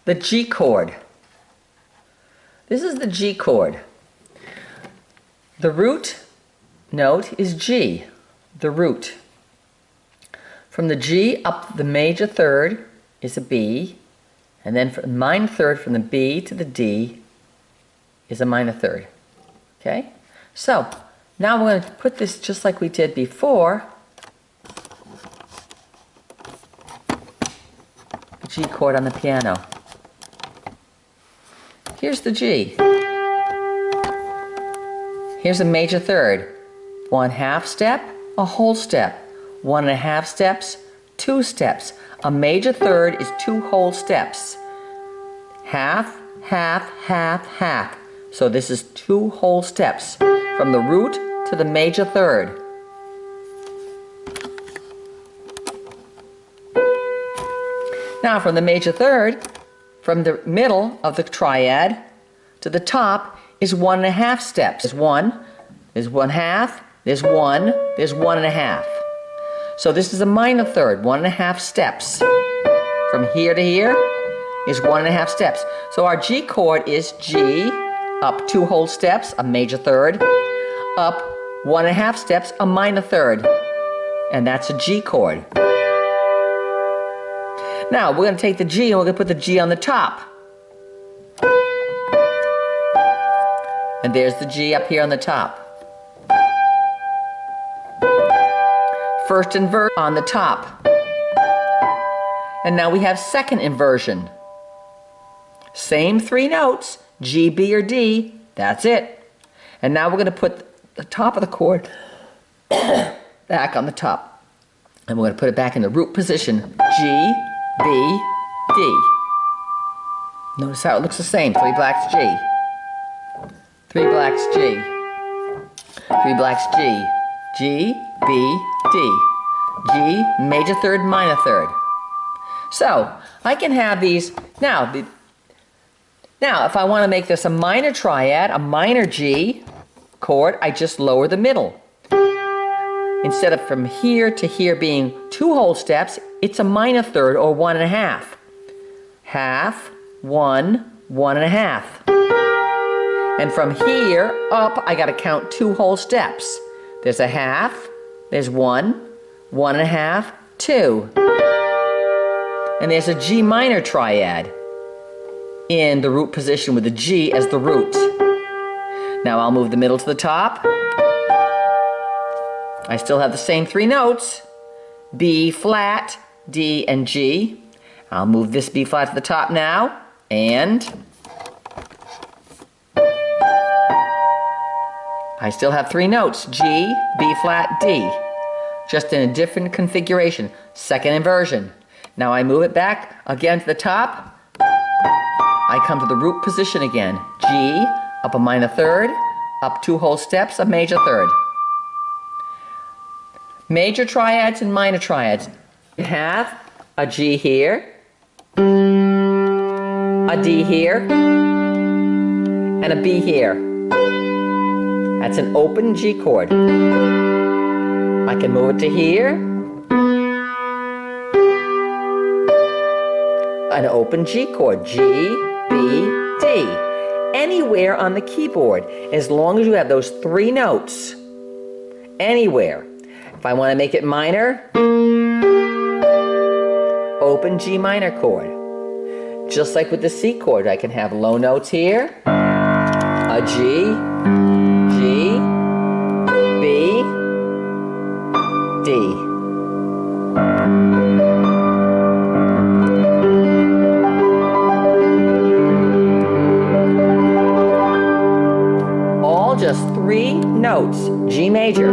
the G chord. This is the G chord. The root note is G, the root. From the G up the major third is a B, and then from the minor third from the B to the D is a minor third. Okay? So, now we're going to put this just like we did before. The G chord on the piano. Here's the G. Here's a major third. 1/2 step, a whole step. 1.5 steps, 2 steps. A major third is 2 whole steps. Half, half, half, half. So this is 2 whole steps from the root to the major third. Now from the major third, from the middle of the triad to the top is 1.5 steps. There's 1, there's 1/2, there's 1, there's 1.5. So this is a minor third, 1.5 steps. From here to here is 1.5 steps. So our G chord is G, up 2 whole steps, a major third, up 1.5 steps, a minor third. And that's a G chord. Now we're going to take the G and we're going to put the G on the top. And there's the G up here on the top. First inversion on the top. And now we have second inversion. Same 3 notes, G, B, or D, that's it. And now we're going to put the top of the chord back on the top. And we're going to put it back in the root position, G, B, D. Notice how it looks the same, 3 blacks, G. 3 blacks, G. 3 blacks, G. G, B, D. G, major third, minor third. So, I can have these, now if I want to make this a minor triad, a minor G chord, I just lower the middle. Instead of from here to here being 2 whole steps, it's a minor third or 1.5. Half, 1, 1.5. And from here up, I got to count 2 whole steps. There's a half, there's 1, 1.5, 2. And there's a G minor triad in the root position with the G as the root. Now I'll move the middle to the top. I still have the same 3 notes, B flat, D, and G. I'll move this B flat to the top now, and I still have 3 notes, G, B flat, D, just in a different configuration, second inversion. Now I move it back again to the top. I come to the root position again, G, up a minor third, up 2 whole steps, a major third. Major triads and minor triads. You have a G here, a D here, and a B here. That's an open G chord. I can move it to here. An open G chord, G, B, D. Anywhere on the keyboard, as long as you have those 3 notes. Anywhere. If I want to make it minor, open G minor chord. Just like with the C chord, I can have low notes here, a G, G, B, D. All just 3 notes, G major.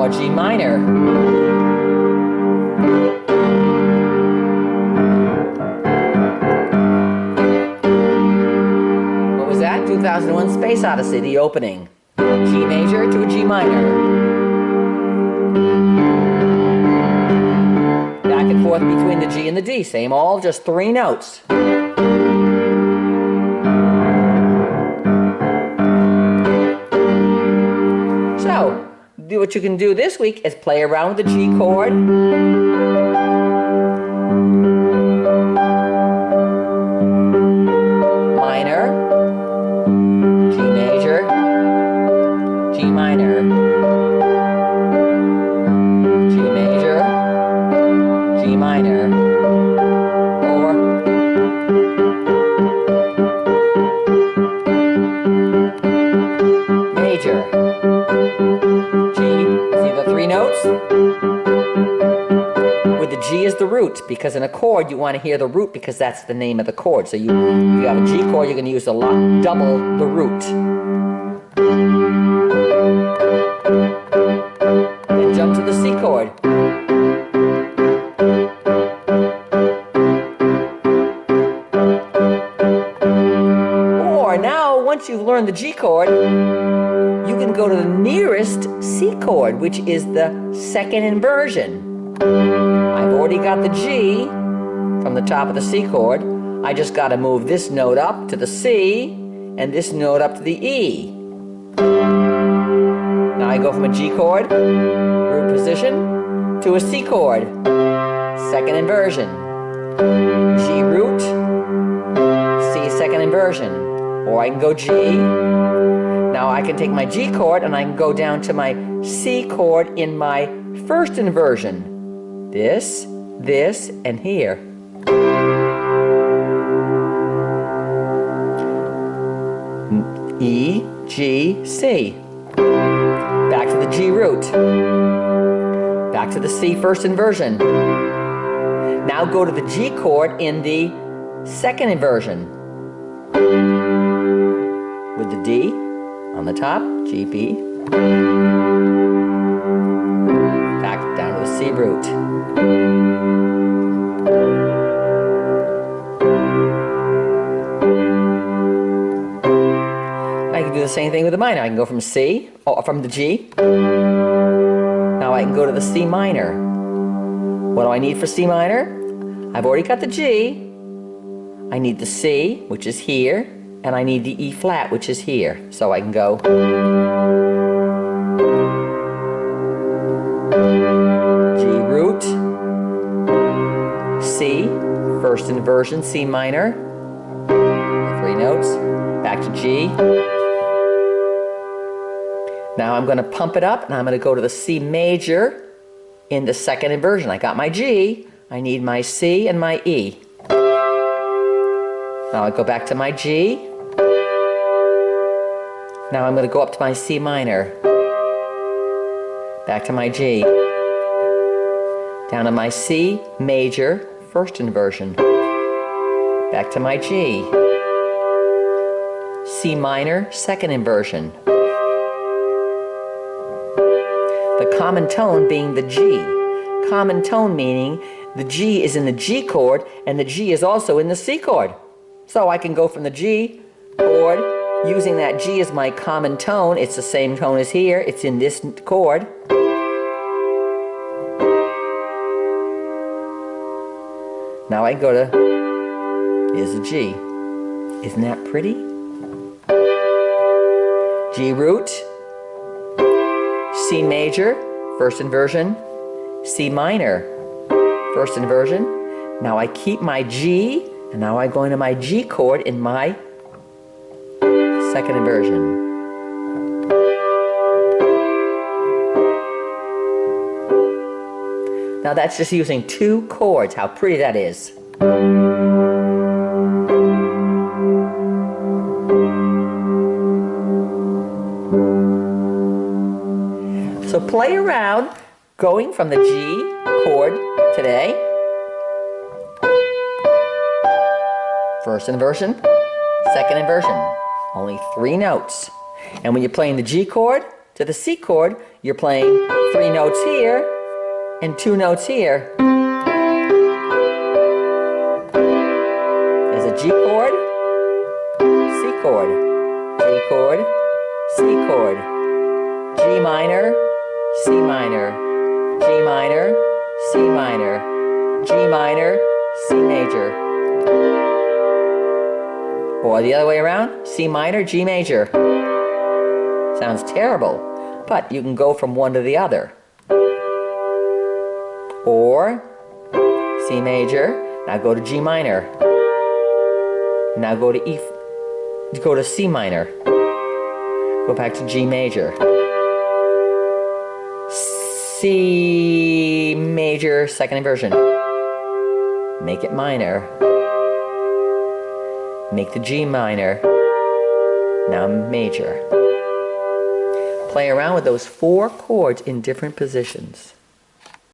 Or G minor. What was that? 2001 Space Odyssey, the opening. G major to a G minor. Back and forth between the G and the D, same, all just 3 notes. So, what you can do this week is play around with the G chord, G is the root, because in a chord you want to hear the root because that's the name of the chord. So if you have a G chord, you're going to use double the root. Then jump to the C chord. Or now, once you've learned the G chord, you can go to the nearest C chord, which is the second inversion. I've already got the G from the top of the C chord. I just got to move this note up to the C and this note up to the E. Now I go from a G chord, root position, to a C chord, second inversion. G root, C second inversion. Or I can go G. Now I can take my G chord and I can go down to my C chord in my first inversion. This, and here. E, G, C. Back to the G root. Back to the C first inversion. Now go to the G chord in the second inversion. With the D on the top, G, B. Back down to the C root. I can do the same thing with the minor. I can go from C, from the G. Now I can go to the C minor. What do I need for C minor? I've already got the G. I need the C, which is here, and I need the E flat, which is here. So I can go G root, C, first inversion, C minor, the three notes, back to G. Now I'm going to pump it up, and I'm going to go to the C major in the second inversion. I got my G, I need my C and my E. Now I go back to my G. Now I'm going to go up to my C minor. Back to my G. Down to my C major, first inversion. Back to my G. C minor, second inversion. The common tone being the G. Common tone meaning the G is in the G chord and the G is also in the C chord. So I can go from the G chord, using that G as my common tone. It's the same tone as here. It's in this chord. Now I go to, here's the G. Isn't that pretty? G root, C major, first inversion, C minor, first inversion. Now I keep my G, and now I go into my G chord in my second inversion. Now that's just using two chords. How pretty that is. So play around going from the G chord today. First inversion, second inversion. Only three notes. And when you're playing the G chord to the C chord, you're playing three notes here and two notes here. There's a G chord, C chord, G chord, C chord, G minor, C minor, G minor, C minor, G minor, C major. Or the other way around, C minor, G major. Sounds terrible, but you can go from one to the other. Or C major, now go to G minor. Now go to go to C minor. Go back to G major. C major, second inversion. Make it minor. Make the G minor, now major. Play around with those four chords in different positions.